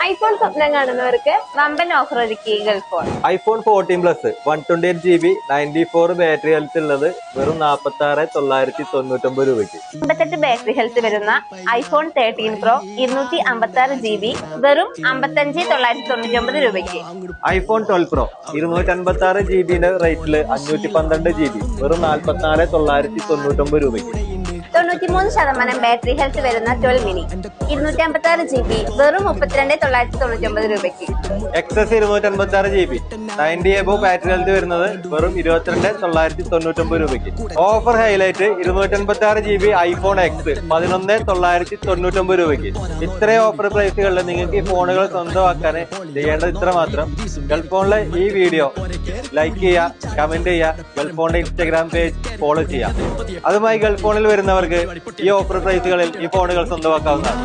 IPhone സ്വപ്നം കാണുന്നവർക്ക് വമ്പൻ ഓഫർ ഒരുക്കി Gulf phone. IPhone 14 plus 128GB 94 battery health ഉള്ളത് വെറും 46,999 രൂപയ്ക്ക്. 58 ബാറ്ററി ഹെൽത്ത് വരുന്ന ഐഫോൺ 13 പ്രോ 256GB വെറും 55,999 രൂപയ്ക്ക്. ഐഫോൺ 12 പ്രോ 256GB റേറ്റില് 512GB വെറും 44,999 രൂപയ്ക്ക്. 93% ബാറ്ററി ഹെൽത്ത് വരുന്ന 12 മിനി 256GB വെറും 32,999 രൂപയ്ക്ക്. XS 256GB 90 above battery health വരുന്നത് വെറും 22,999 രൂപയ്ക്ക്. Offer highlight 256GB iPhone X 11,999 രൂപയ്ക്ക്. ഇത്രയും ഓഫർ പ്രൈസുകളിൽ നിങ്ങൾക്ക് ഈ ഫോണുകൾ സ്വന്തമാക്കാൻ ചെയ്യേണ്ടത് ഇത്ര മാത്രം. ഗൾഫ് ഫോണിലെ ഈ വീഡിയോ ലൈക്ക് ചെയ്യുക, കമന്റ് ചെയ്യുക, ഗൾഫ് ഫോണിന്റെ ഇൻസ്റ്റാഗ്രാം പേജ് ഫോളോ ചെയ്യുക. അതുമായി ഗൾഫ് ഫോണിൽ വരുന്നവർക്ക് ഈ ഓഫർ പ്രൈസുകളിൽ ഈ ഫോണുകൾ സ്വന്തമാക്കാവുന്നതാണ്.